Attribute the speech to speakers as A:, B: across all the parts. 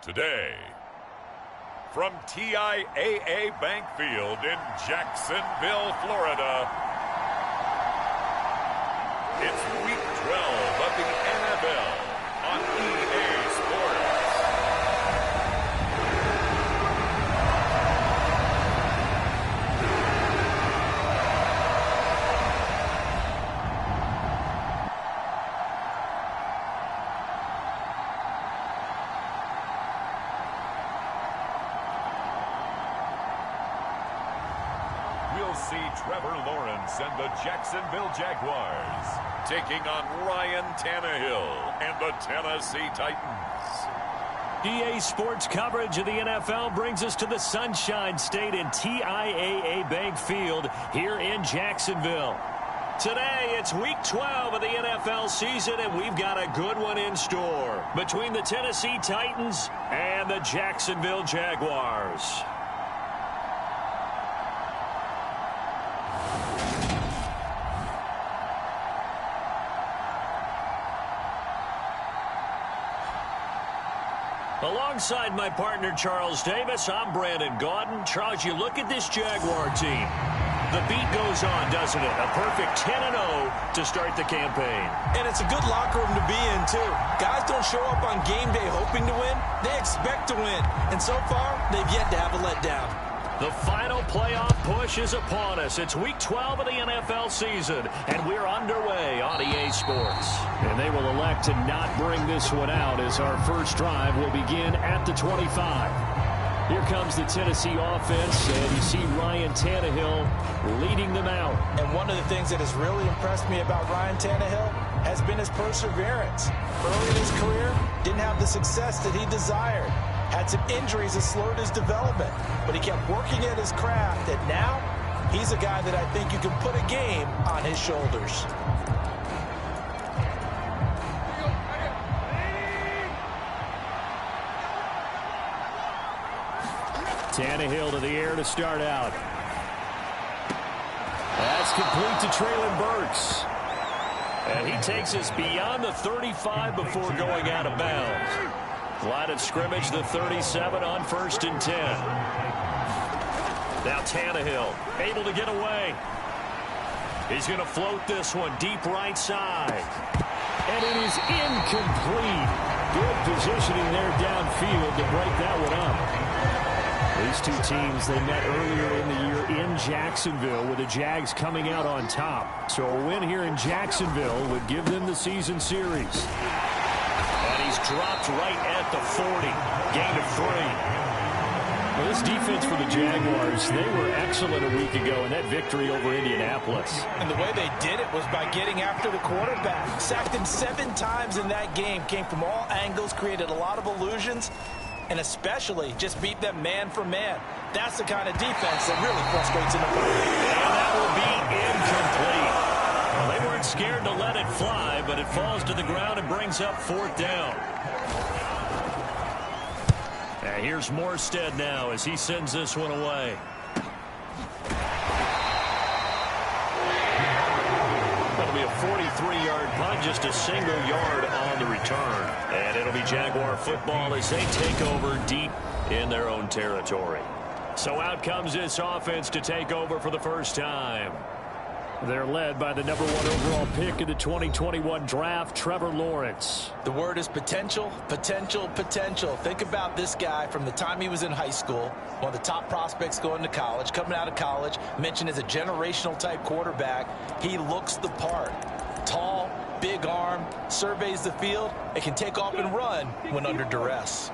A: Today, from TIAA Bank Field in Jacksonville, Florida, it's Week 12 of the NFL on EA Sports. We'll see Trevor Lawrence and the Jacksonville Jaguars taking on Ryan Tannehill and the Tennessee Titans.
B: EA Sports coverage of the NFL brings us to the Sunshine State in TIAA Bank Field here in Jacksonville. Today, it's Week 12 of the NFL season, and we've got a good one in store between the Tennessee Titans and the Jacksonville Jaguars. Alongside my partner, Charles Davis, I'm Brandon Gaudin. Charles, you look at this Jaguar team. The beat goes on, doesn't it? A perfect 10-0 to start the campaign.
C: And it's a good locker room to be in, too. Guys don't show up on game day hoping to win. They expect to win. And so far, they've yet to have a letdown.
B: The final playoff push is upon us. It's Week 12 of the NFL season, and we're underway on EA Sports. And they will elect to not bring this one out as our first drive will begin at the 25. Here comes the Tennessee offense, and you see Ryan Tannehill leading them out.
C: And one of the things that has really impressed me about Ryan Tannehill has been his perseverance. Early in his career, didn't have the success that he desired. Had some injuries that slowed his development, but he kept working at his craft, and now he's a guy that I think you can put a game on his shoulders.
B: Tannehill to the air to start out. That's complete to Treylon Burks. And he takes us beyond the 35 before going out of bounds. Line of scrimmage, the 37 on 1st and 10. Now Tannehill able to get away. He's going to float this one deep right side. And it is incomplete. Good positioning there downfield to break that one up. These two teams, they met earlier in the year in Jacksonville with the Jags coming out on top. So a win here in Jacksonville would give them the season series. He's dropped right at the 40. Gain of 3. Well, this defense for the Jaguars, they were excellent a week ago in that victory over Indianapolis.
C: And the way they did it was by getting after the quarterback. Sacked him 7 times in that game. Came from all angles, created a lot of illusions, and especially just beat them man for man. That's the kind of defense that really frustrates an opponent.
B: And that will be incomplete. Well, they weren't scared to let it fly, but it falls to the ground and brings up 4th down. And here's Morstead now as he sends this one away. That'll be a 43-yard punt, just a single yard on the return. And it'll be Jaguar football as they take over deep in their own territory. So out comes this offense to take over for the first time. They're led by the #1 overall pick in the 2021 draft, Trevor Lawrence.
C: The word is potential, potential, potential. Think about this guy from the time he was in high school, one of the top prospects going to college, coming out of college, mentioned as a generational type quarterback. He looks the part. Tall, big arm, surveys the field, and can take off and run when under duress.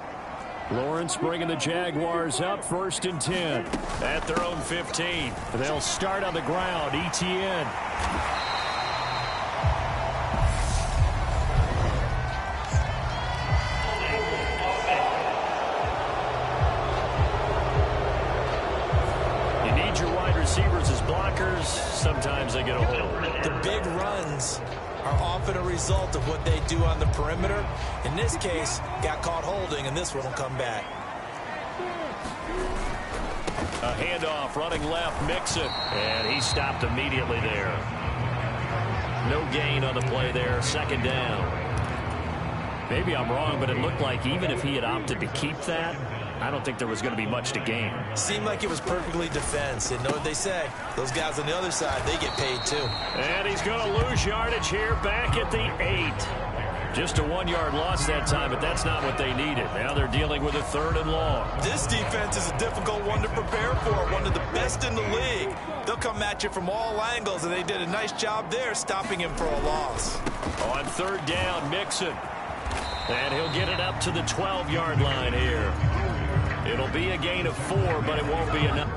B: Lawrence bringing the Jaguars up 1st and 10 at their own 15. They'll start on the ground. ETN. You need your wide receivers as blockers. Sometimes they get a hold.
C: The big runs are often a result of what they do on the perimeter. In this case, got caught holding, and this one will come back.
B: A handoff, running left, Mixon, and he stopped immediately there. No gain on the play there, 2nd down. Maybe I'm wrong, but it looked like even if he had opted to keep that, I don't think there was going to be much to gain.
C: Seemed like it was perfectly defense. And know what they say? Those guys on the other side, they get paid too.
B: And he's going to lose yardage here back at the 8. Just a 1-yard loss that time, but that's not what they needed. Now they're dealing with a 3rd and long.
C: This defense is a difficult one to prepare for, one of the best in the league. They'll come at you from all angles, and they did a nice job there stopping him for a loss.
B: On 3rd down, Mixon. And he'll get it up to the 12-yard line here. It'll be a gain of 4, but it won't be enough.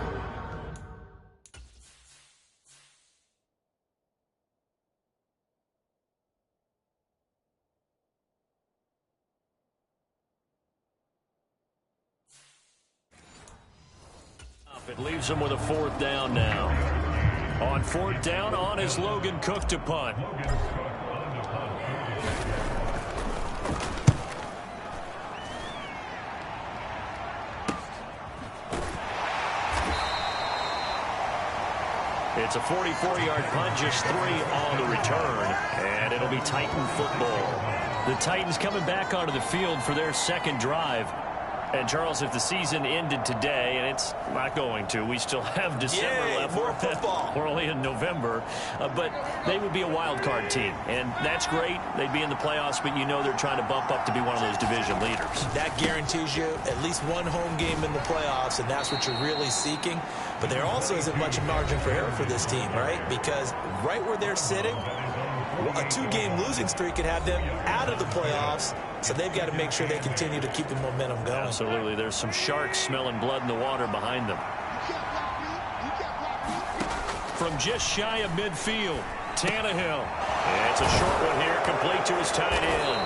B: It leaves him with a 4th down now. On 4th down, on is Logan Cook to punt. It's a 44-yard punt, just 3 on the return, and it'll be Titan football. The Titans coming back onto the field for their 2nd drive. And, Charles, if the season ended today, and it's not going to, we still have December left.
C: More football.
B: We're only in November. But they would be a wild card team. And that's great. They'd be in the playoffs, but you know they're trying to bump up to be one of those division leaders. That
C: guarantees you at least one home game in the playoffs, and that's what you're really seeking. But there also isn't much margin for error for this team, right? Because right where they're sitting, a 2-game losing streak could have them out of the playoffs. So they've got to make sure they continue to keep the momentum going.
B: Absolutely. There's some sharks smelling blood in the water behind them. From just shy of midfield, Tannehill. It's a short one here, complete to his tight end.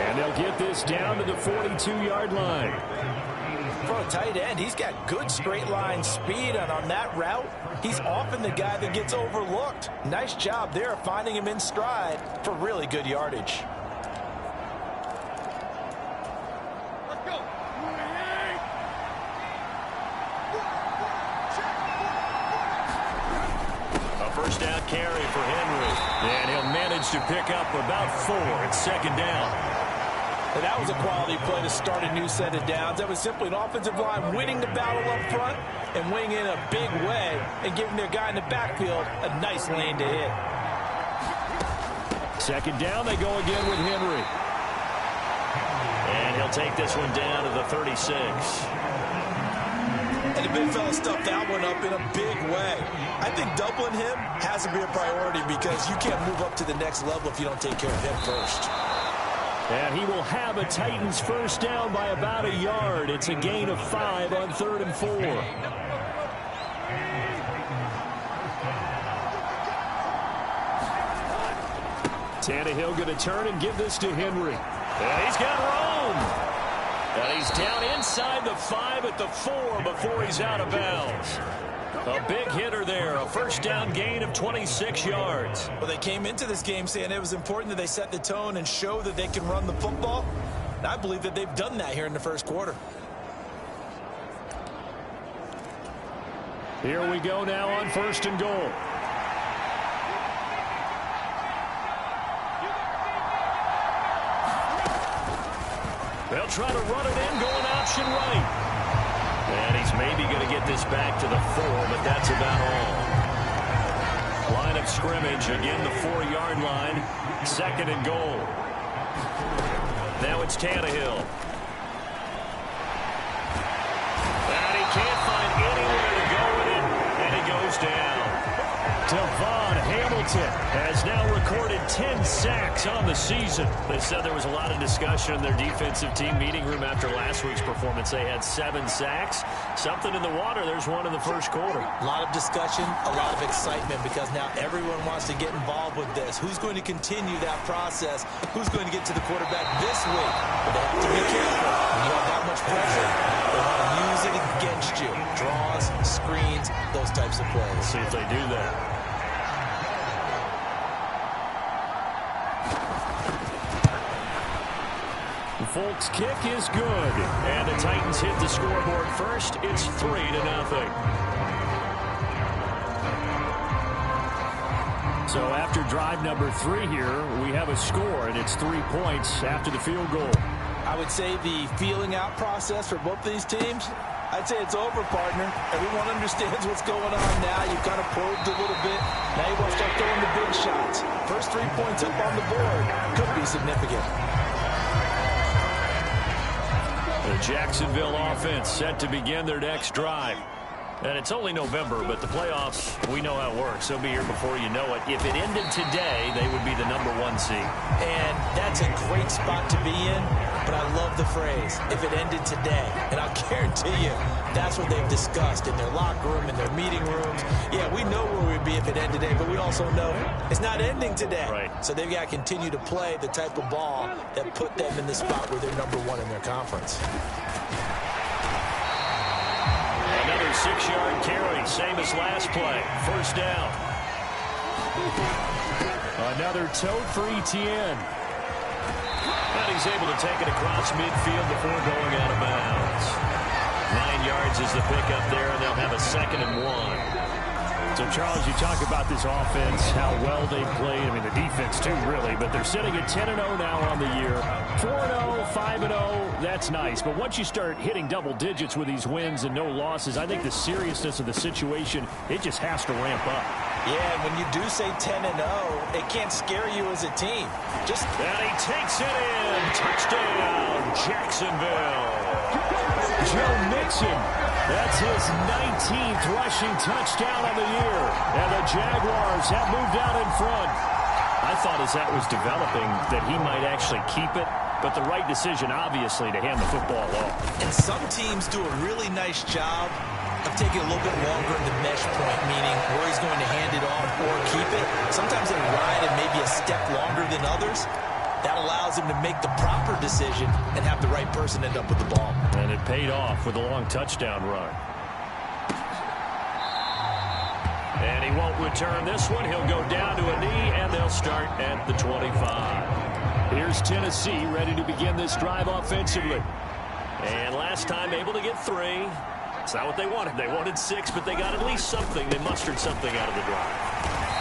B: And they'll get this down to the 42-yard line.
C: For a tight end, he's got good straight line speed, and on that route, he's often the guy that gets overlooked. Nice job there finding him in stride for really good yardage.
D: Let's go.
B: A 1st down carry for Henry, and he'll manage to pick up about 4 at 2nd down.
C: And that was a quality play to start a new set of downs. That was simply an offensive line winning the battle up front and winning in a big way and giving their guy in the backfield a nice lane to hit.
B: 2nd down, they go again with Henry. And he'll take this one down to the 36.
C: And the big fella stuffed that one up in a big way. I think doubling him has to be a priority because you can't move up to the next level if you don't take care of him first.
B: And he will have a Titans 1st down by about a yard. It's a gain of 5 on 3rd and 4. Tannehill going to turn and give this to Henry. And he's got room. And he's down inside the 5 at the 4 before he's out of bounds. A big hitter there, a 1st down gain of 26 yards.
C: Well, they came into this game saying it was important that they set the tone and show that they can run the football. And I believe that they've done that here in the 1st quarter.
B: Here we go now on 1st and goal. They'll try to run it in, going option right. And he's maybe going to get this back to the 4, but that's about all. Line of scrimmage, again the 4-yard line. 2nd and goal. Now it's Tannehill. And he can't find anywhere to go with it, and he goes down. Devon Hamilton has now recorded 10 sacks on the season. They said there was a lot of discussion in their defensive team meeting room after last week's performance. They had 7 sacks. Something in the water. There's one in the 1st quarter.
C: A lot of discussion, a lot of excitement because now everyone wants to get involved with this. Who's going to continue that process? Who's going to get to the quarterback this week? But they have to be careful. When you have that much pressure, they want to use it against you. Draws, screens, those types of plays.
B: Let's see if they do that. Folks' kick is good, and the Titans hit the scoreboard first. It's 3-0. So after drive number 3 here, we have a score, and it's 3 points after the field goal.
C: I would say the feeling out process for both these teams, I'd say it's over, partner. Everyone understands what's going on now. You've kind of probed a little bit. Now you want to start throwing the big shots. First 3 points up on the board could be significant.
B: The Jacksonville offense set to begin their next drive. And it's only November, but the playoffs, we know how it works. They'll be here before you know it. If it ended today, they would be the #1 seed.
C: And that's a great spot to be in, but I love the phrase, if it ended today. And I'll guarantee you, that's what they've discussed in their locker room, in their meeting rooms. Yeah, we know where we'd be if it ended today, but we also know it's not ending today.
B: Right.
C: So they've got to continue to play the type of ball that put them in the spot where they're #1 in their conference.
B: Another 6-yard carry, same as last play. First down. Another tote for ETN. And he's able to take it across midfield before going out of bounds. 9 yards is the pickup there, and they'll have a 2nd and 1. So, Charles, you talk about this offense, how well they played. I mean, the defense, too, really. But they're sitting at 10-0 now on the year. 4-0, 5-0, that's nice. But once you start hitting double digits with these wins and no losses, I think the seriousness of the situation, it just has to ramp up.
C: Yeah, and when you do say 10-0, it can't scare you as a team.
B: And he takes it in. Touchdown, Jacksonville. Joe Mixon. That's his 19th rushing touchdown of the year. And the Jaguars have moved out in front. I thought as that was developing that he might actually keep it, but the right decision, obviously, to hand the football off.
C: And some teams do a really nice job of taking a little bit longer in the mesh point, meaning where he's going to hand it off or keep it. Sometimes they ride it maybe a step longer than others. That allows him to make the proper decision and have the right person end up with the ball.
B: And it paid off with a long touchdown run. And he won't return this one. He'll go down to a knee, and they'll start at the 25. Here's Tennessee ready to begin this drive offensively. And last time able to get 3. It's not what they wanted. They wanted 6, but they got at least something. They mustered something out of the drive.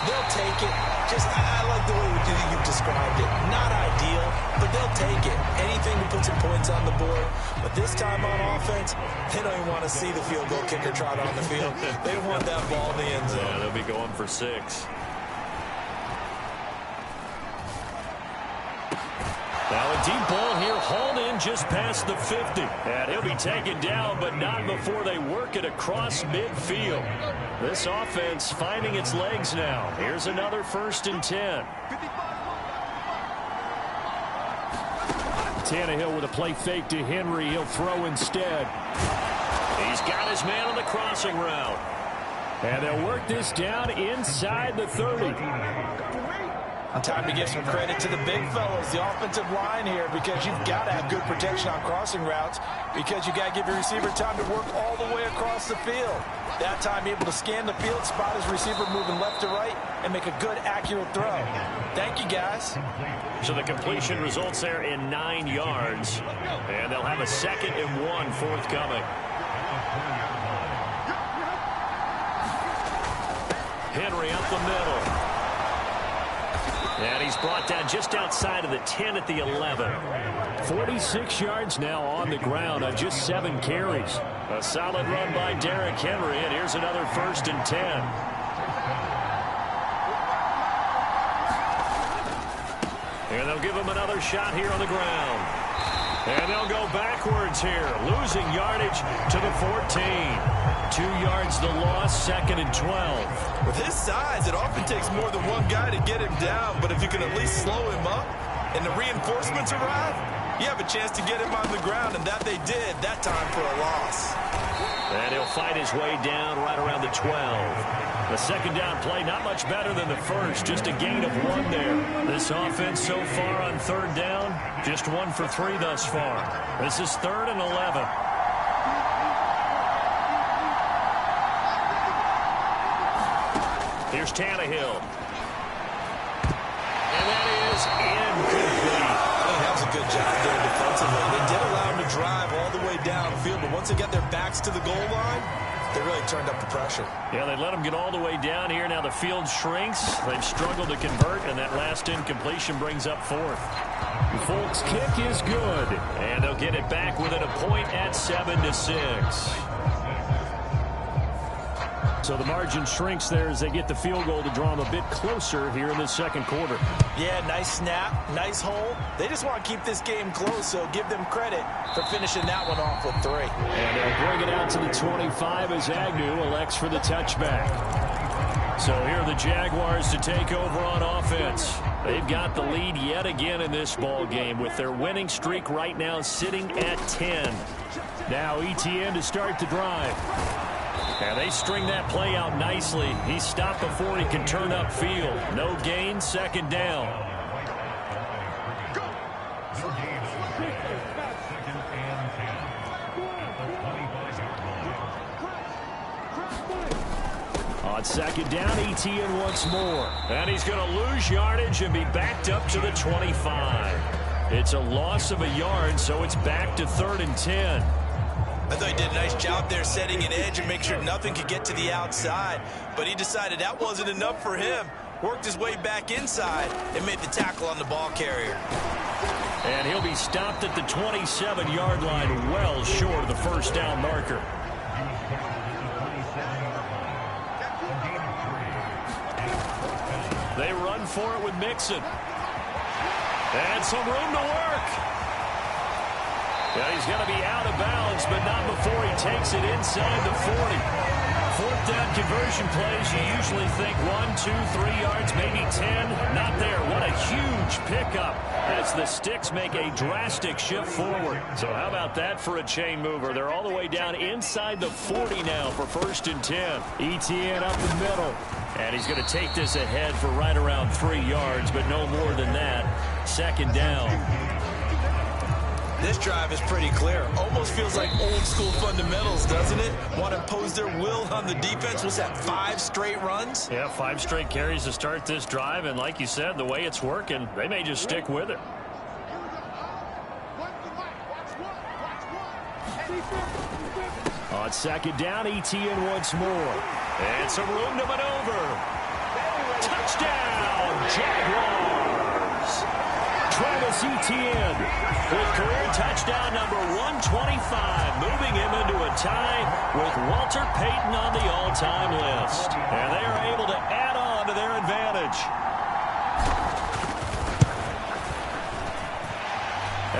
C: They'll take it. I like the way you've described it. Not ideal, but they'll take it. Anything to put some points on the board. But this time on offense, they don't even want to see the field goal kicker trot on the field. They want that ball in the end zone.
B: Yeah, they'll be going for 6. Now a deep ball here, hauled in just past the 50. And he'll be taken down, but not before they work it across midfield. This offense finding its legs now. Here's another 1st and 10. Tannehill with a play fake to Henry. He'll throw instead. He's got his man on the crossing route. And they'll work this down inside the 30.
C: Time to give some credit to the big fellas, the offensive line here, because you've got to have good protection on crossing routes, because you got to give your receiver time to work all the way across the field. That time able to scan the field, spot his receiver moving left to right, and make a good, accurate throw. Thank you, guys.
B: So the completion results there in 9 yards, and they'll have a 2nd and 1 forthcoming. Henry up the middle. And he's brought down just outside of the 10 at the 11. 46 yards now on the ground on just 7 carries. A solid run by Derrick Henry, and here's another 1st and 10. And they'll give him another shot here on the ground. And they'll go backwards here, losing yardage to the 14. 2 yards the loss, 2nd and 12.
C: With his size, it often takes more than one guy to get him down, but if you can at least slow him up and the reinforcements arrive, you have a chance to get him on the ground, and that they did that time for a loss.
B: And he'll fight his way down right around the 12. The 2nd down play, not much better than the first, just a gain of 1 there. This offense so far on 3rd down, just 1 for 3 thus far. This is 3rd and 11. Here's Tannehill. And that is incomplete.
C: I think that was a good job there defensively. They did allow him to drive all the way downfield, but once they got their backs to the goal line, They really turned up the pressure.
B: Yeah, they let them get all the way down here. Now the field shrinks. They've struggled to convert, and that last incompletion brings up fourth. Folk's kick is good, and they'll get it back within a point at 7-6. So the margin shrinks there as they get the field goal to draw them a bit closer here in the second quarter.
C: Yeah, nice snap, nice hole. They just want to keep this game close, so give them credit for finishing that one off with 3.
B: And they'll bring it out to the 25 as Agnew elects for the touchback. So here are the Jaguars to take over on offense. They've got the lead yet again in this ball game with their winning streak right now sitting at 10. Now ETN to start the drive. And they string that play out nicely. He's stopped before he can turn upfield. No gain, second down. On second down, ETN once more. And he's going to lose yardage and be backed up to the 25. It's a loss of a yard, so it's back to 3rd and 10.
C: I thought he did a nice job there setting an edge and make sure nothing could get to the outside. But he decided that wasn't enough for him. Worked his way back inside and made the tackle on the ball carrier.
B: And he'll be stopped at the 27-yard line, well short of the first down marker. They run for it with Mixon. And some room to work. Yeah, he's going to be out of bounds, but not before he takes it inside the 40. 4th down conversion plays, you usually think 1, 2, 3 yards, maybe 10. Not there. What a huge pickup as the Sticks make a drastic shift forward. So how about that for a chain mover? They're all the way down inside the 40 now for 1st and 10. ETN up the middle. And he's going to take this ahead for right around 3 yards, but no more than that. 2nd down.
C: This drive is pretty clear. Almost feels like old school fundamentals, doesn't it? Want to impose their will on the defense. What's that, 5 straight runs?
B: Yeah, 5 straight carries to start this drive. And like you said, the way it's working, they may just stick with it. On 2nd down, ETN once more. And some room to maneuver. Touchdown, Jaguars! Travis Etienne with career touchdown number 125, moving him into a tie with Walter Payton on the all-time list. And they are able to add on to their advantage.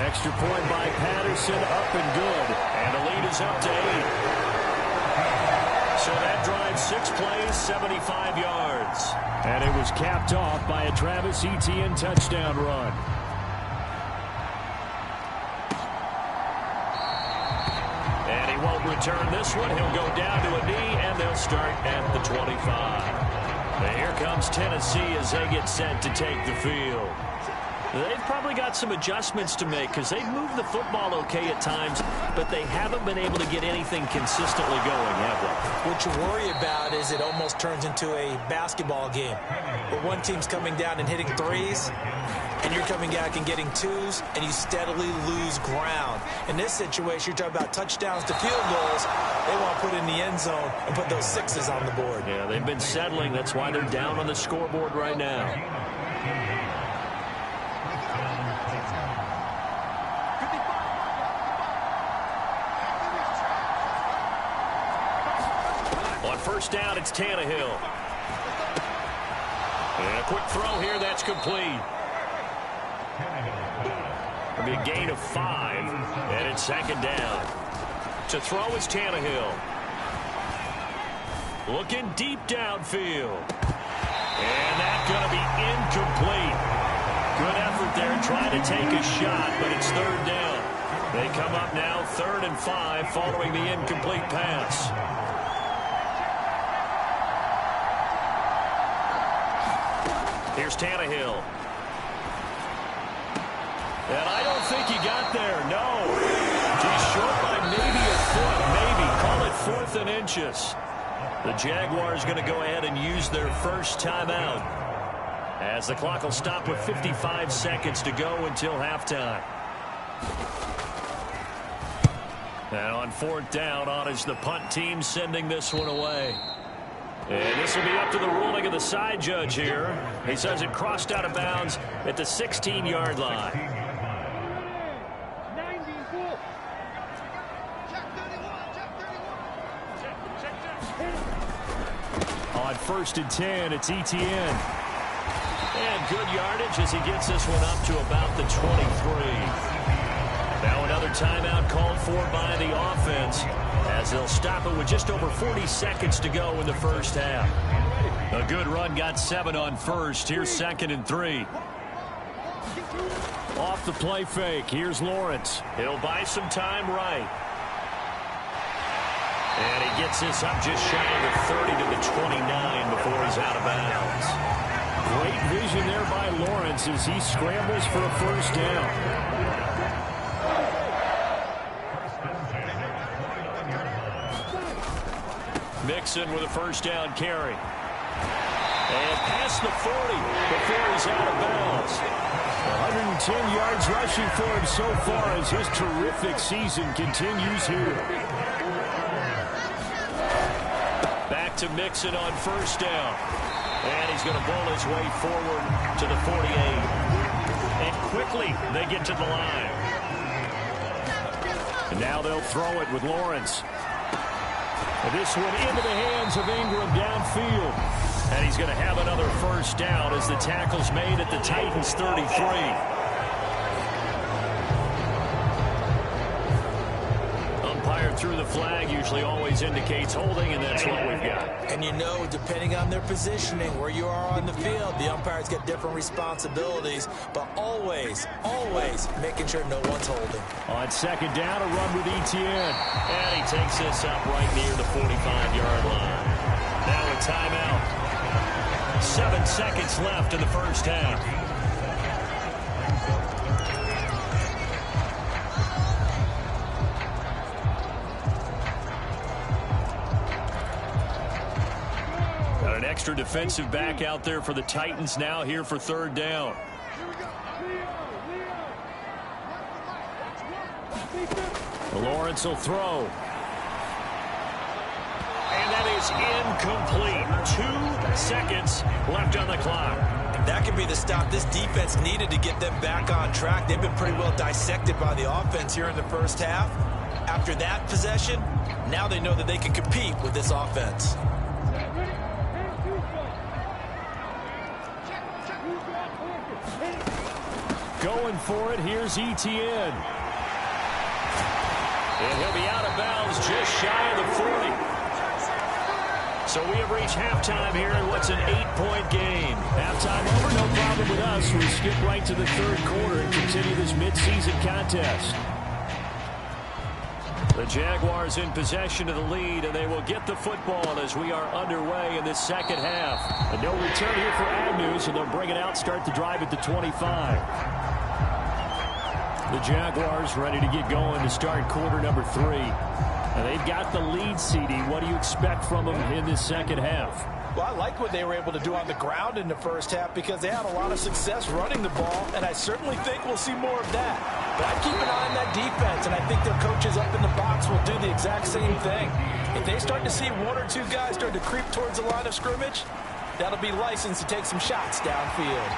B: Extra point by Patterson, up and good. And the lead is up to 8. So that drive 6 plays, 75 yards. And it was capped off by a Travis Etienne touchdown run. And he won't return this one. He'll go down to a knee, and they'll start at the 25. And here comes Tennessee as they get set to take the field. They've probably got some adjustments to make because they've moved the football okay at times, but they haven't been able to get anything consistently going, have they?
C: What you worry about is it almost turns into a basketball game where one team's coming down and hitting 3s, and you're coming back and getting 2s, and you steadily lose ground. In this situation, you're talking about touchdowns to field goals. They want to put in the end zone and put those 6s on the board.
B: Yeah, they've been settling. That's why they're down on the scoreboard right now. On 1st down, it's Tannehill. And a quick throw here, that's complete. It'll be a gain of 5, and it's 2nd down. To throw is Tannehill. Looking deep downfield. And that's going to be incomplete. Good effort there trying to take a shot, but it's 3rd down. They come up now 3rd and 5 following the incomplete pass. Here's Tannehill. And I don't think he got there, no. He's short by maybe a foot, maybe. Call it 4th and inches. The Jaguars going to go ahead and use their first timeout as the clock will stop with 55 seconds to go until halftime. And on 4th down, on is the punt team sending this one away. And this will be up to the ruling of the side judge here. He says it crossed out of bounds at the 16-yard line. On 1st and 10, it's Etienne. And good yardage as he gets this one up to about the 23. Now another timeout called for by the offense as they'll stop it with just over 40 seconds to go in the first half. A good run got 7 on 1st. Here's 2nd and 3. Off the play fake. Here's Lawrence. He'll buy some time right. And he gets this up just shy of the 30 to the 29 before he's out of bounds. Great vision there by Lawrence as he scrambles for a first down. Mixon with a first down carry. And past the 40 before he's out of bounds. 110 yards rushing for him so far as his terrific season continues here. Back to Mixon on first down. And he's going to bowl his way forward to the 48. And quickly they get to the line. And now they'll throw it with Lawrence. And this one into the hands of Ingram downfield. And he's going to have another first down as the tackle's made at the Titans' 33. Through the flag usually always indicates holding, and that's what we've got.
C: And you know, depending on their positioning, where you are on the field, the umpires get different responsibilities, but always making sure no one's holding.
B: On 2nd down, a run with Etienne. And he takes this up right near the 45-yard line. Now a timeout. 7 seconds left in the first half. Extra defensive back out there for the Titans now here for 3rd down. Lawrence will throw. And that is incomplete. 2 seconds left on the clock.
C: That could be the stop this defense needed to get them back on track. They've been pretty well dissected by the offense here in the first half. After that possession, now they know that they can compete with this offense.
B: Going for it, here's Etienne. And he'll be out of bounds just shy of the 40. So we have reached halftime here in what's an 8-point game. Halftime over, no problem with us. We skip right to the 3rd quarter and continue this midseason contest. The Jaguars in possession of the lead, and they will get the football as we are underway in this second half. And no return here for Agnew, so they'll bring it out, start the drive at the 25. The Jaguars ready to get going to start quarter number 3. And they've got the lead, CD. What do you expect from them in this second half?
C: Well, I like what they were able to do on the ground in the first half because they had a lot of success running the ball, and I certainly think we'll see more of that. But I keep an eye on that defense, and I think their coaches up in the box will do the exact same thing. If they start to see 1 or 2 guys start to creep towards the line of scrimmage, that'll be licensed to take some shots downfield.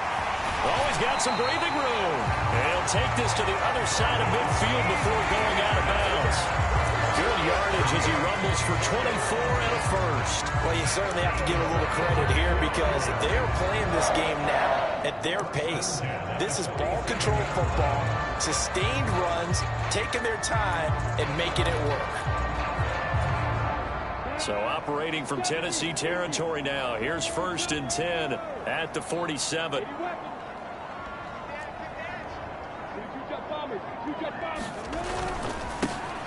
B: Oh, he's got some breathing room. And he'll take this to the other side of midfield before going out of bounds. Good yardage as he rumbles for 24 and a first.
C: Well, you certainly have to give a little credit here because they're playing this game now at their pace. This is ball control football, sustained runs, taking their time and making it work.
B: So operating from Tennessee territory now. Here's 1st and 10 at the 47.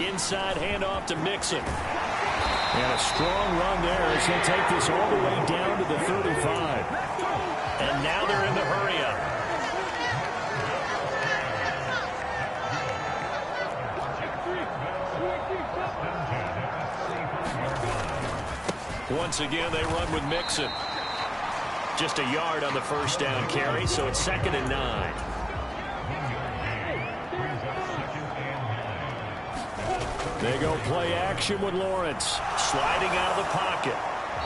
B: Inside handoff to Mixon. And a strong run there as he'll take this all the way down to the 35. And now they're in the hurry-up. Once again, they run with Mixon. Just a yard on the first down carry, so it's 2nd and 9. They go play action with Lawrence. Sliding out of the pocket.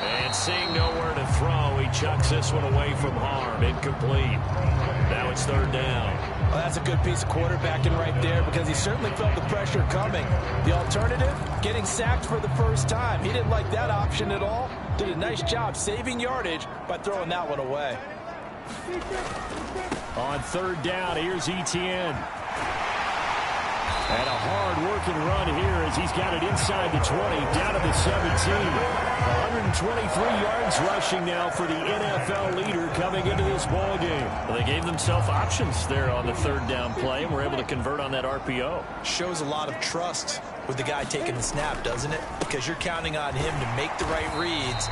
B: And seeing nowhere to throw, he chucks this one away from harm. Incomplete. Now it's third down.
C: Well, that's a good piece of quarterbacking right there because he certainly felt the pressure coming. The alternative, getting sacked for the first time. He didn't like that option at all. Did a nice job saving yardage by throwing that one away.
B: On third down, here's Etienne. And a hard-working run here as he's got it inside the 20, down to the 17. 123 yards rushing now for the NFL leader coming into this ball game.
E: Well, they gave themselves options there on the third down play and were able to convert on that RPO.
C: Shows a lot of trust with the guy taking the snap, doesn't it? Because you're counting on him to make the right reads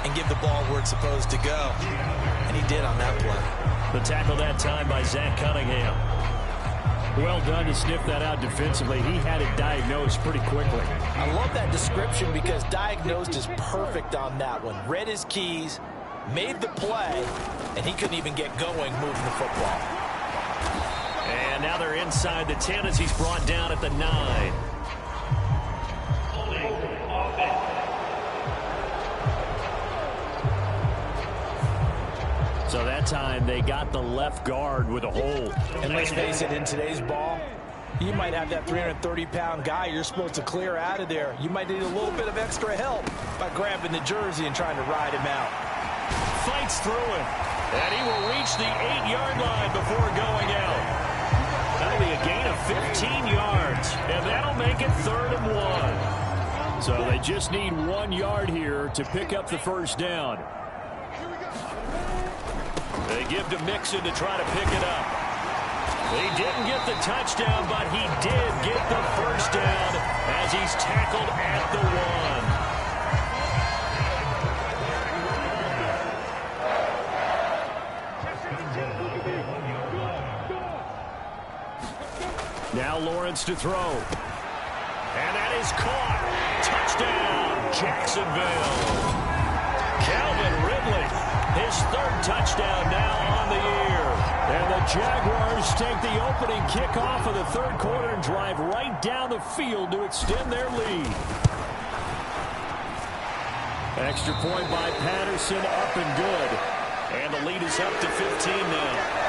C: and give the ball where it's supposed to go. And he did on that play.
B: The tackle that time by Zach Cunningham. Well done to sniff that out defensively. He had it diagnosed pretty quickly.
C: I love that description because diagnosed is perfect on that one. Read his keys, made the play, and he couldn't even get going moving the football.
B: And now they're inside the 10 as he's brought down at the 9. So that time they got the left guard with a hold.
C: And let's face it, in today's ball, you might have that 330-pound guy you're supposed to clear out of there. You might need a little bit of extra help by grabbing the jersey and trying to ride him out.
B: Fights through it. And he will reach the 8-yard line before going out. That'll be a gain of 15 yards. And that'll make it 3rd and 1. So they just need 1 yard here to pick up the first down. They give to Mixon to try to pick it up. He didn't get the touchdown, but he did get the first down as he's tackled at the 1. Now Lawrence to throw. And that is caught. Touchdown, Jacksonville. Calvin Ridley. His 3rd touchdown now on the year. And the Jaguars take the opening kickoff of the 3rd quarter and drive right down the field to extend their lead. Extra point by Patterson, up and good. And the lead is up to 15 now.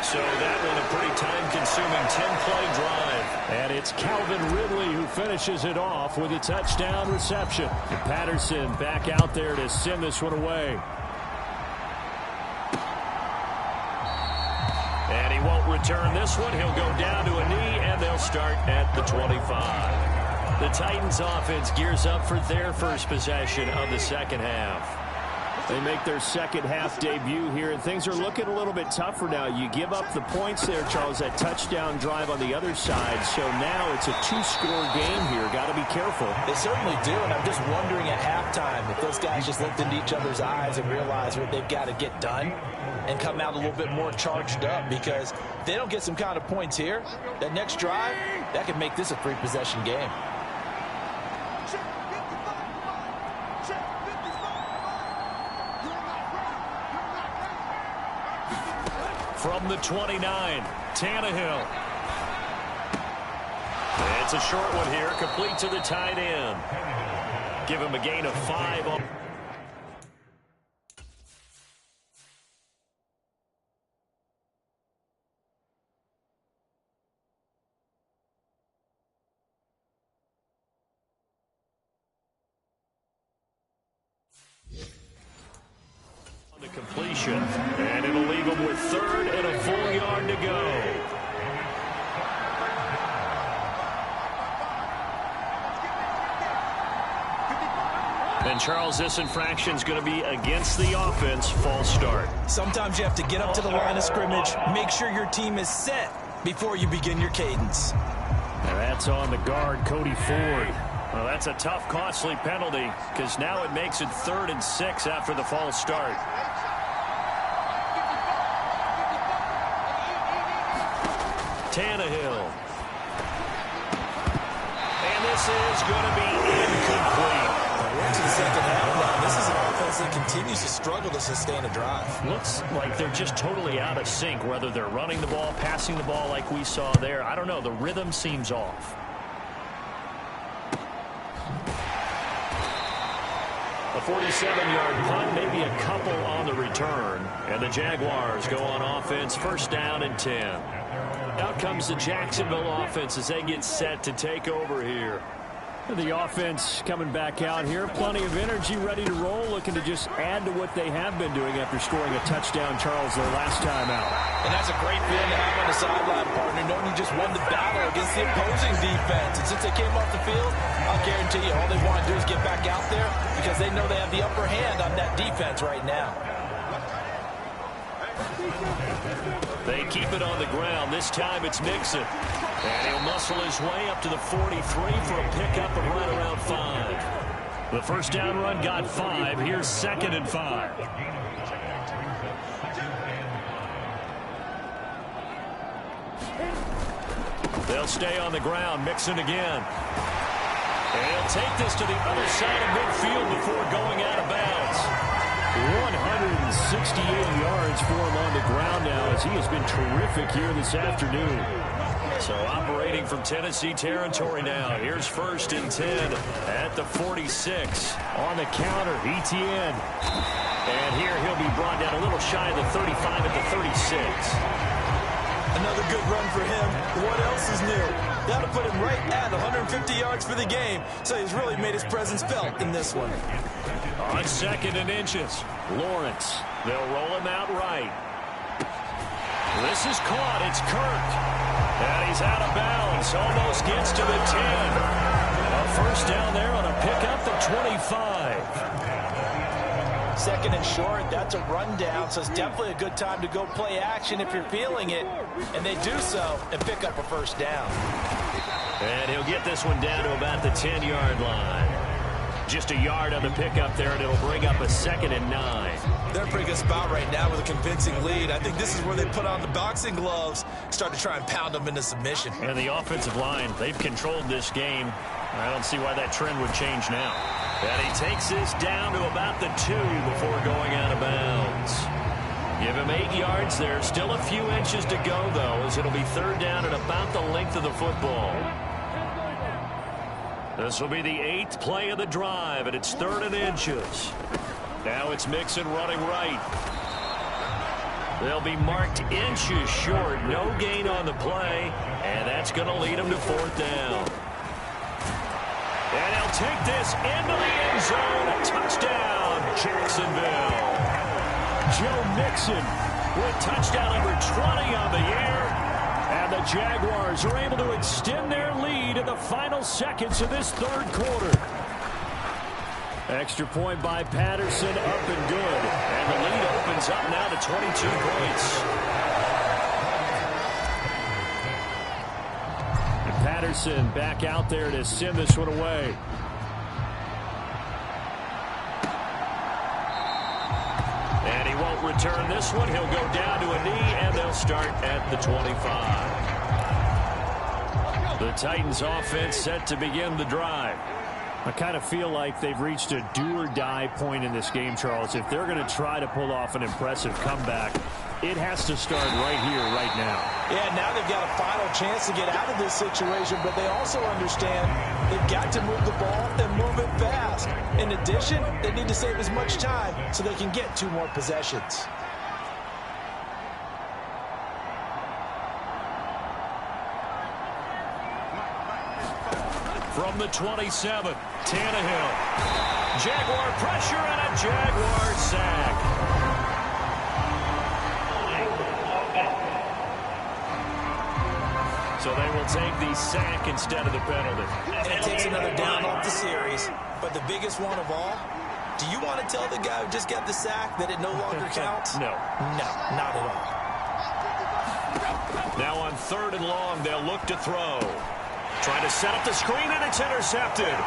B: So that one a pretty time-consuming 10-play drive. And it's Calvin Ridley who finishes it off with a touchdown reception. And Patterson back out there to send this one away. And he won't return this one. He'll go down to a knee, and they'll start at the 25. The Titans offense gears up for their first possession of the second half. They make their second half debut here, and things are looking a little bit tougher now. You give up the points there, Charles, that touchdown drive on the other side. So now it's a 2-score game here. Got to be careful.
C: They certainly do, and I'm just wondering at halftime if those guys just looked into each other's eyes and realized what they've got to get done and come out a little bit more charged up, because if they don't get some kind of points here, that next drive, that could make this a 3-possession game.
B: From the 29, Tannehill. It's a short one here, complete to the tight end. Give him a gain of 5 on. The completion, and it'll leave him with 3rd and a full yard to go. And Charles, this infraction's going to be against the offense. False start.
C: Sometimes you have to get up to the line of scrimmage, make sure your team is set before you begin your cadence.
B: And that's on the guard, Cody Ford. Well, that's a tough, costly penalty, because now it makes it 3rd and 6 after the false start. Tannehill. And this is going to be incomplete.
C: We're into the second half now. This is an offense that continues to struggle to sustain a drive.
B: Looks like they're just totally out of sync, whether they're running the ball, passing the ball like we saw there. I don't know. The rhythm seems off. A 47-yard punt, maybe a couple on the return. And the Jaguars go on offense, first down and 10. Out comes the Jacksonville offense as they get set to take over here.
E: The offense coming back out here. Plenty of energy, ready to roll, looking to just add to what they have been doing after scoring a touchdown, Charles, their last time out.
C: And that's a great feeling to have on the sideline, partner, knowing you just won the battle against the opposing defense. And since they came off the field, I'll guarantee you all they want to do is get back out there because they know they have the upper hand on that defense right now.
B: They keep it on the ground. This time it's Mixon. And he'll muscle his way up to the 43 for a pickup of right around 5. The first down run got 5. Here's 2nd and 5. They'll stay on the ground. Mixon again. And he'll take this to the other side of midfield before going out of bounds.
E: 168 yards for him on the ground now as he has been terrific here this afternoon.
B: So operating from Tennessee territory now. Here's 1st and 10 at the 46.
E: On the counter, ETN.
B: And here he'll be brought down a little shy of the 35 at the 36.
C: Another good run for him. What else is new? That'll put him right at 150 yards for the game. So he's really made his presence felt in this one.
B: On 2nd and inches, Lawrence. They'll roll him out right. This is caught. It's Kirk. And he's out of bounds. Almost gets to the 10. A first down there on a pickup at 25.
C: 2nd and short. That's a rundown. So it's definitely a good time to go play action if you're feeling it. And they do so and pick up a first down.
B: And he'll get this one down to about the 10-yard line. Just a yard on the pickup there, and it'll bring up a 2nd and 9.
C: They're in a pretty good spot right now with a convincing lead. I think this is where they put on the boxing gloves, start to try and pound them into submission.
B: And the offensive line, they've controlled this game. I don't see why that trend would change now. And he takes this down to about the 2 before going out of bounds. Give him 8 yards there. Still a few inches to go, though, as it'll be 3rd down at about the length of the football. This will be the 8th play of the drive, and it's 3rd and inches. Now it's Mixon running right. They'll be marked inches short. No gain on the play, and that's going to lead them to 4th down. And he'll take this into the end zone. A touchdown, Jacksonville.
E: Joe Mixon with touchdown number 20 on the year. And the Jaguars are able to extend their lead in the final seconds of this 3rd quarter. Extra point by Patterson, up and good.
B: And the lead opens up now to 22 points.
E: And Patterson back out there to send this one away.
B: And he won't return this one. He'll go down to a knee, and they'll start at the 25. The Titans offense set to begin the drive.
E: I kind of feel like they've reached a do-or-die point in this game, Charles. If they're going to try to pull off an impressive comeback, it has to start right here, right now.
C: Yeah, now they've got a final chance to get out of this situation, but they also understand they've got to move the ball and move it fast. In addition, they need to save as much time so they can get 2 more possessions.
B: From the 27, Tannehill. Jaguar pressure and a Jaguar sack. So they will take the sack instead of the penalty.
C: And it takes another down off the series. But the biggest one of all, do you want to tell the guy who just got the sack that it no longer counts?
B: No.
C: No, not at all.
B: Now on 3rd and long, they'll look to throw. Trying to set up the screen, and it's intercepted.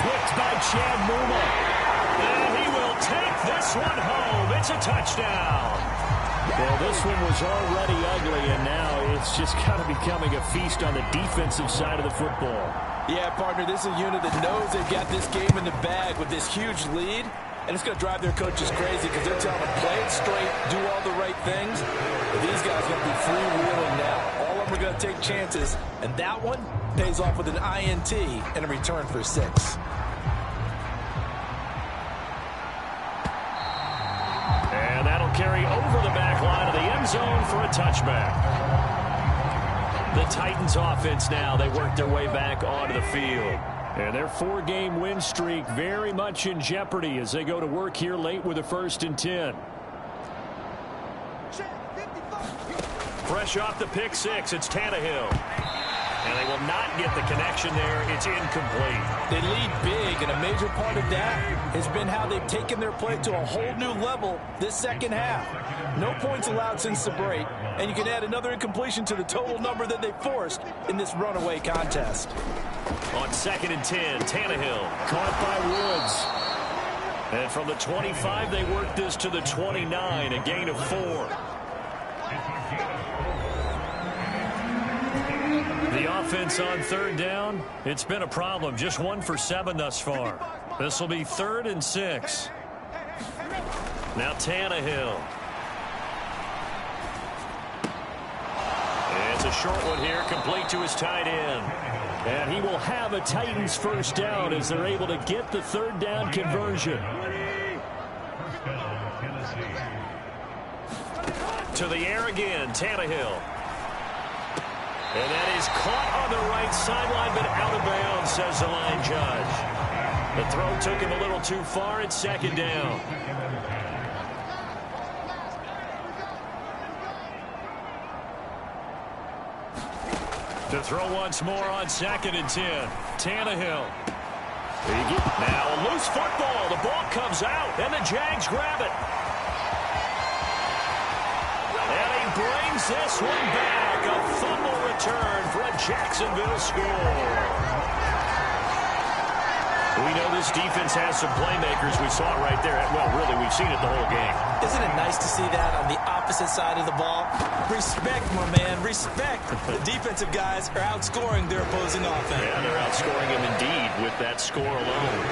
E: Picked by Chad Muma.
B: And he will take this one home. It's a touchdown.
E: Well, this one was already ugly, and now it's just kind of becoming a feast on the defensive side of the football.
C: Yeah, partner, this is a unit that knows they've got this game in the bag with this huge lead, and it's going to drive their coaches crazy because they're telling them, play it straight, do all the right things. But these guys are going to be freewheeling now. All of them are going to take chances, and that one pays off with an INT and a return for 6.
B: carry over the back line of the end zone for a touchback. The Titans offense now, they work their way back onto the field.
E: And their 4-game win streak very much in jeopardy as they go to work here late with a 1st and 10.
B: Fresh off the pick six, it's Tannehill. And they will not get the connection there. It's incomplete.
C: They lead big, and a major part of that has been how they've taken their play to a whole new level this second half. No points allowed since the break, and you can add another incompletion to the total number that they forced in this runaway contest.
B: On 2nd and 10, Tannehill.
E: Caught by Woods.
B: And from the 25, they work this to the 29, a gain of 4. The offense on 3rd down, it's been a problem. Just 1 for 7 thus far. This will be 3rd and 6. Now Tannehill. It's a short one here, complete to his tight end.
E: And he will have a Titans 1st down as they're able to get the 3rd down conversion.
B: To the air again, Tannehill. And that is caught on the right sideline, but out of bounds, says the line judge. The throw took him a little too far. It's 2nd down. To throw once more on 2nd and 10. Tannehill. Now a loose football. The ball comes out, and the Jags grab it. And he brings this one back. A fumble return for a Jacksonville score. We know this defense has some playmakers. We saw it right there. Well, really, we've seen it the whole game.
C: Isn't it nice to see that on the opposite side of the ball? Respect, my man, respect. The defensive guys are outscoring their opposing offense.
B: Yeah, they're outscoring him indeed with that score alone.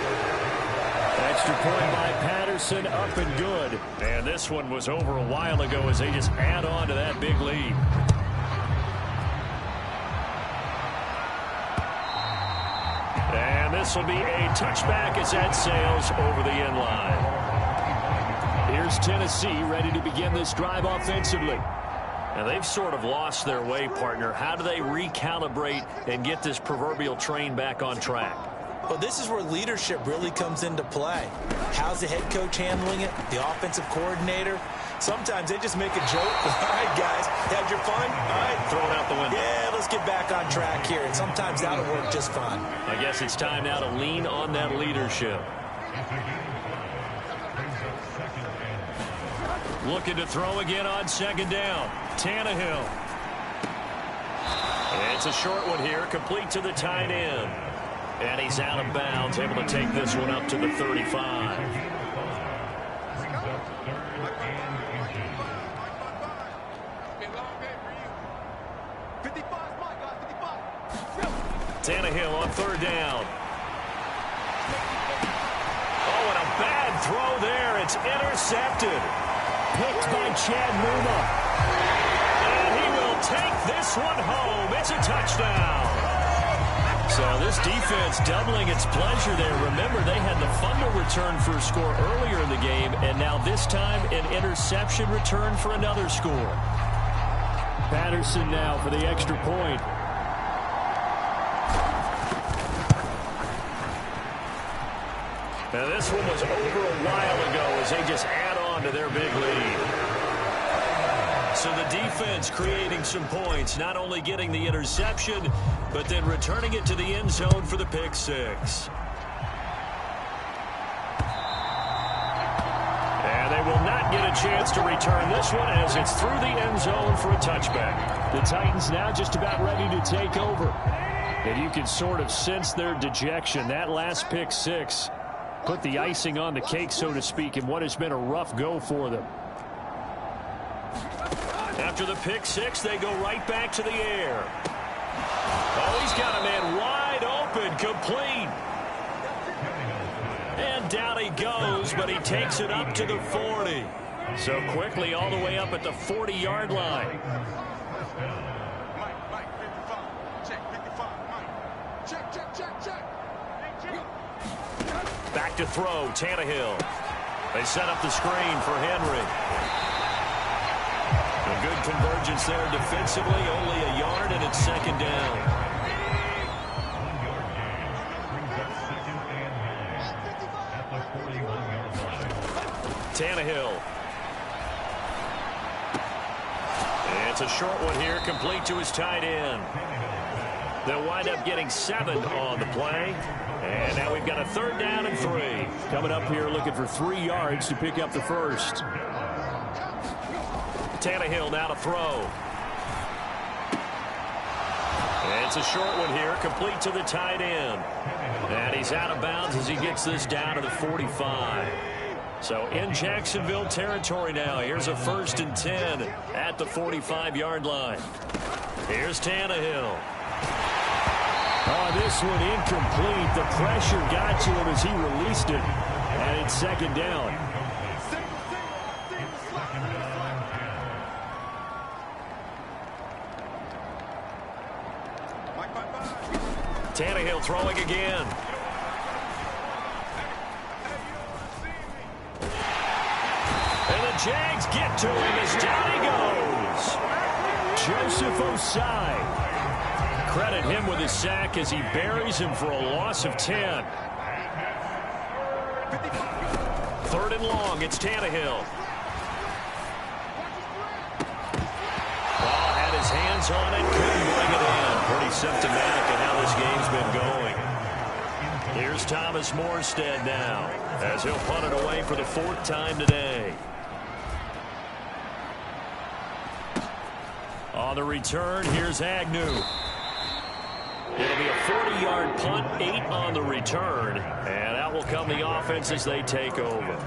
E: Extra point by Patterson, up and good.
B: And this one was over a while ago as they just add on to that big lead. And this will be a touchback as that sails over the end line.
E: Here's Tennessee ready to begin this drive offensively.
B: And they've sort of lost their way, partner. How do they recalibrate and get this proverbial train back on track?
C: Well, this is where leadership really comes into play. How's the head coach handling it? The offensive coordinator? Sometimes they just make a joke. All right, guys, had your fun? All right.
B: Throw it out the window.
C: Yeah, let's get back on track here. And sometimes that'll work just fine.
B: I guess it's time now to lean on that leadership. Looking to throw again on 2nd down. Tannehill. And it's a short one here, complete to the tight end. And he's out of bounds, able to take this one up to the 35. Tannehill on 3rd down. Oh, and a bad throw there. It's intercepted.
E: Picked by Chad Muma.
B: And he will take this one home. It's a touchdown. So this defense doubling its pleasure there. Remember, they had the fumble return for a score earlier in the game, and now this time an interception return for another score.
E: Patterson now for the extra point.
B: Now this one was over a while ago as they just add on to their big lead. So the defense creating some points, not only getting the interception, but then returning it to the end zone for the pick six. And they will not get a chance to return this one as it's through the end zone for a touchback.
E: The Titans now just about ready to take over. And you can sort of sense their dejection. That last pick six put the icing on the cake, so to speak, in what has been a rough go for them.
B: After the pick six, they go right back to the air. Oh, he's got a man wide open, complete. And down he goes, but he takes it up to the 40. So quickly all the way up at the 40-yard line. Back to throw, Tannehill. They set up the screen for Henry. A good convergence there defensively, only a yard, and it's second down. Tannehill. It's a short one here, complete to his tight end. They'll wind up getting 7 on the play. And now we've got a 3rd down and 3.
E: Coming up here looking for 3 yards to pick up the first.
B: Tannehill now to throw. It's a short one here, complete to the tight end. And he's out of bounds as he gets this down to the 45. So in Jacksonville territory now. Here's a 1st and 10 at the 45-yard line. Here's Tannehill.
E: Oh, this one incomplete. The pressure got to him as he released it. And it's 2nd down.
B: Tannehill throwing again. And the Jags get to him as down he goes.
E: Joseph Osai.
B: Credit him with his sack as he buries him for a loss of 10. 3rd and long, it's Tannehill. Oh, had his hands on it, couldn't bring it in. Pretty symptomatic of how this game's been going. Here's Thomas Morstead now, as he'll punt it away for the 4th time today. On the return, here's Agnew. It'll be a 40-yard punt, 8 on the return, and out will come the offense as they take over.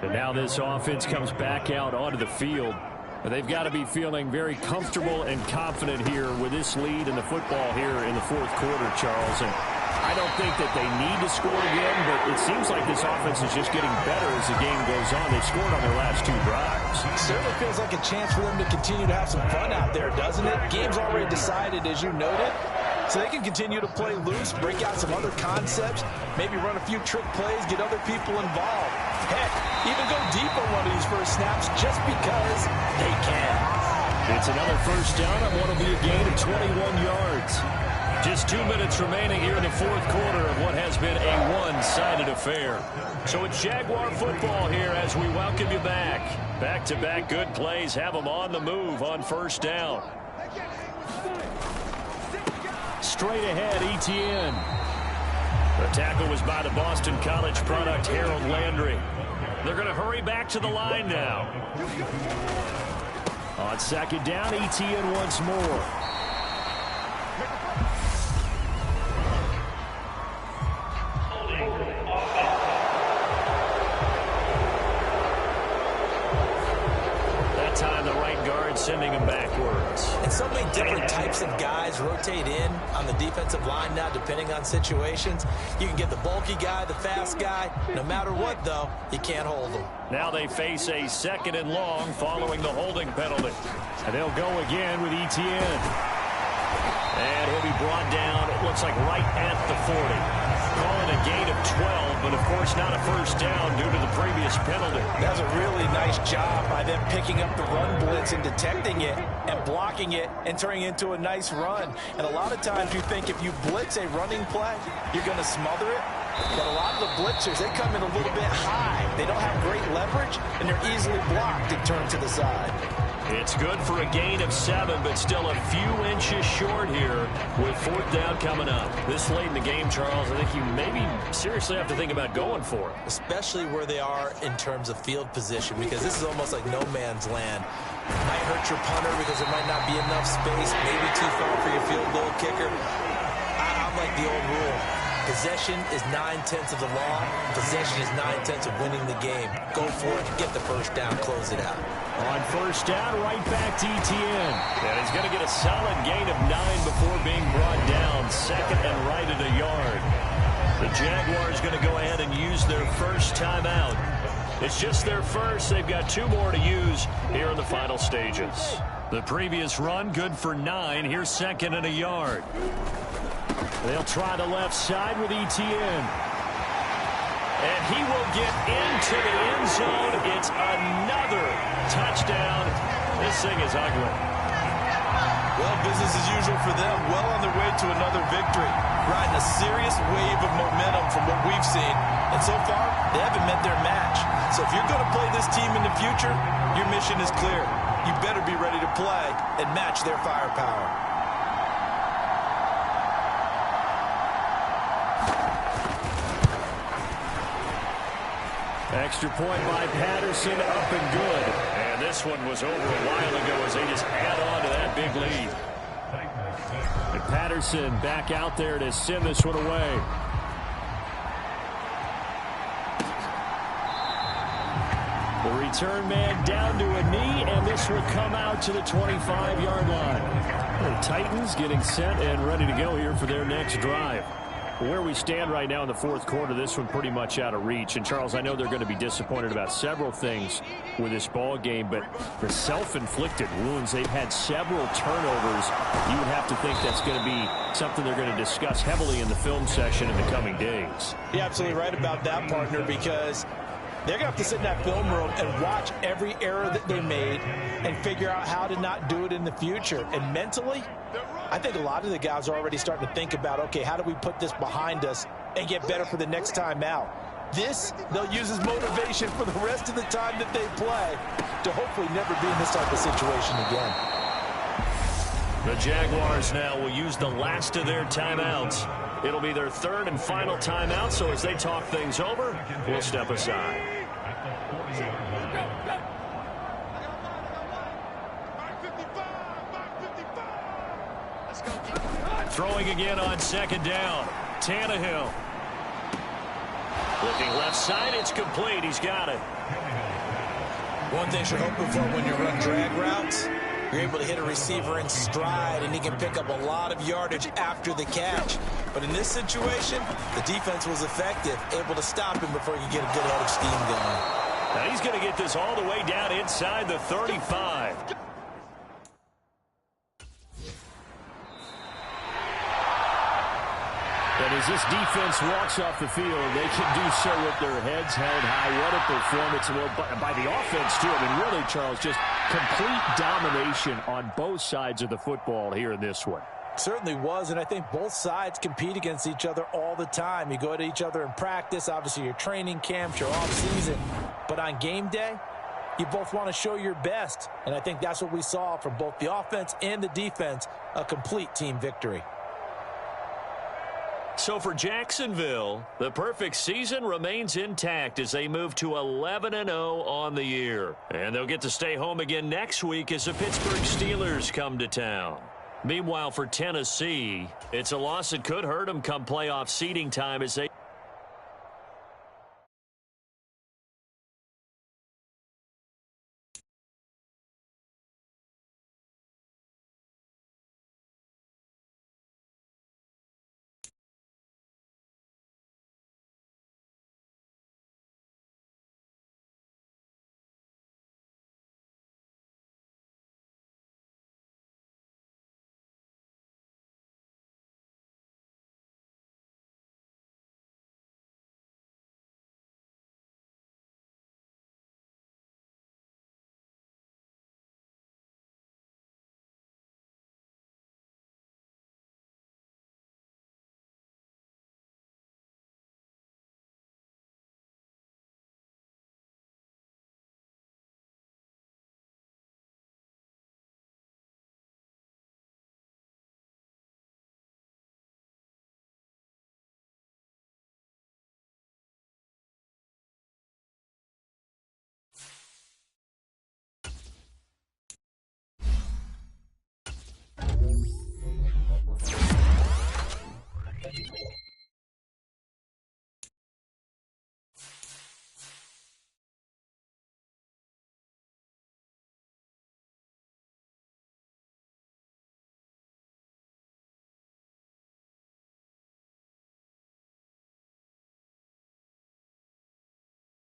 E: And now this offense comes back out onto the field. They've got to be feeling very comfortable and confident here with this lead in the football here in the 4th quarter, Charles. And I don't think that they need to score again, but it seems like this offense is just getting better as the game goes on. They've scored on their last 2 drives.
C: It certainly feels like a chance for them to continue to have some fun out there, doesn't it? Game's already decided, as you noted. So they can continue to play loose, break out some other concepts, maybe run a few trick plays, get other people involved. Heck, even go deep on one of these first snaps just because they can.
E: It's another 1st down on what will be a gain of 21 yards.
B: Just 2 minutes remaining here in the 4th quarter of what has been a one-sided affair. So it's Jaguar football here as we welcome you back. Back-to-back good plays have them on the move on 1st down.
E: Straight ahead, Etienne.
B: The tackle was by the Boston College product, Harold Landry. They're going to hurry back to the line now.
E: On 2nd down, Etienne once more.
B: That time the right guard sending him backwards.
C: And so many different types of guys rotate in on the defensive line now, depending on situations. You can get the bulky guy, the fast guy. No matter what, though, you can't hold them.
B: Now they face a 2nd and long following the holding penalty.
E: And they'll go again with Etienne.
B: And he'll be brought down, it looks like right at the 40. Calling a gain of 12, but of course not a 1st down due to the previous penalty.
C: That's a really nice job by them picking up the run blitz and detecting it and blocking it and turning it into a nice run. And a lot of times you think if you blitz a running play, you're going to smother it. But a lot of the blitzers, they come in a little bit high. They don't have great leverage, and they're easily blocked and turned to the side.
B: It's good for a gain of 7, but still a few inches short here with 4th down coming up. This late in the game, Charles, I think you maybe seriously have to think about going for it.
C: Especially where they are in terms of field position, because this is almost like no man's land. Might hurt your punter because there might not be enough space, maybe too far for your field goal kicker. I'm like the old rule. Possession is 9/10 of the law. Possession is 9/10 of winning the game. Go for it, get the 1st down, close it out.
E: On 1st down, right back to Etienne.
B: And he's going to get a solid gain of 9 before being brought down. 2nd and right at a yard. The Jaguars going to go ahead and use their 1st timeout. It's just their 1st. They've got 2 more to use here in the final stages. The previous run, good for 9. Here's 2nd and a yard.
E: They'll try the left side with Etienne.
B: And he will get into the end zone. It's another touchdown. This thing is ugly.
C: Well, business as usual for them. Well on their way to another victory. Riding a serious wave of momentum from what we've seen. And so far, they haven't met their match. So if you're going to play this team in the future, your mission is clear. You better be ready to play and match their firepower.
E: Extra point by Patterson, up and good.
B: And this one was over a while ago as they just add on to that big lead.
E: And Patterson back out there to send this one away. The return man down to a knee, and this will come out to the 25-yard line. The Titans getting set and ready to go here for their next drive. Where we stand right now in the fourth quarter, this one pretty much out of reach. And, Charles, I know they're going to be disappointed about several things with this ball game, but the self-inflicted wounds, they've had several turnovers. You would have to think that's going to be something they're going to discuss heavily in the film session in the coming days.
C: You're absolutely right about that, partner, because they're going to have to sit in that film room and watch every error that they made and figure out how to not do it in the future. And mentally, I think a lot of the guys are already starting to think about, okay, how do we put this behind us and get better for the next time out? This, they'll use as motivation for the rest of the time that they play to hopefully never be in this type of situation again.
B: The Jaguars now will use the last of their timeouts. It'll be their third and final timeout, so as they talk things over, we'll step aside. Throwing again on second down. Tannehill. Looking left side, it's complete. He's got it.
C: One thing you're hoping for when you run drag routes, you're able to hit a receiver in stride, and he can pick up a lot of yardage after the catch. But in this situation, the defense was effective, able to stop him before he could get a good head of steam going.
B: Now he's going to get this all the way down inside the 35.
E: And as this defense walks off the field, they can do so with their heads held high. What a performance. Well, by the offense, too. I mean, really, Charles, just complete domination on both sides of the football here in this one.
C: Certainly was, and I think both sides compete against each other all the time. You go at each other in practice, obviously your training camps, your off-season. But on game day, you both want to show your best. And I think that's what we saw from both the offense and the defense, a complete team victory.
B: So for Jacksonville, the perfect season remains intact as they move to 11-0 on the year. And they'll get to stay home again next week as the Pittsburgh Steelers come to town. Meanwhile, for Tennessee, it's a loss that could hurt them come playoff seeding time as they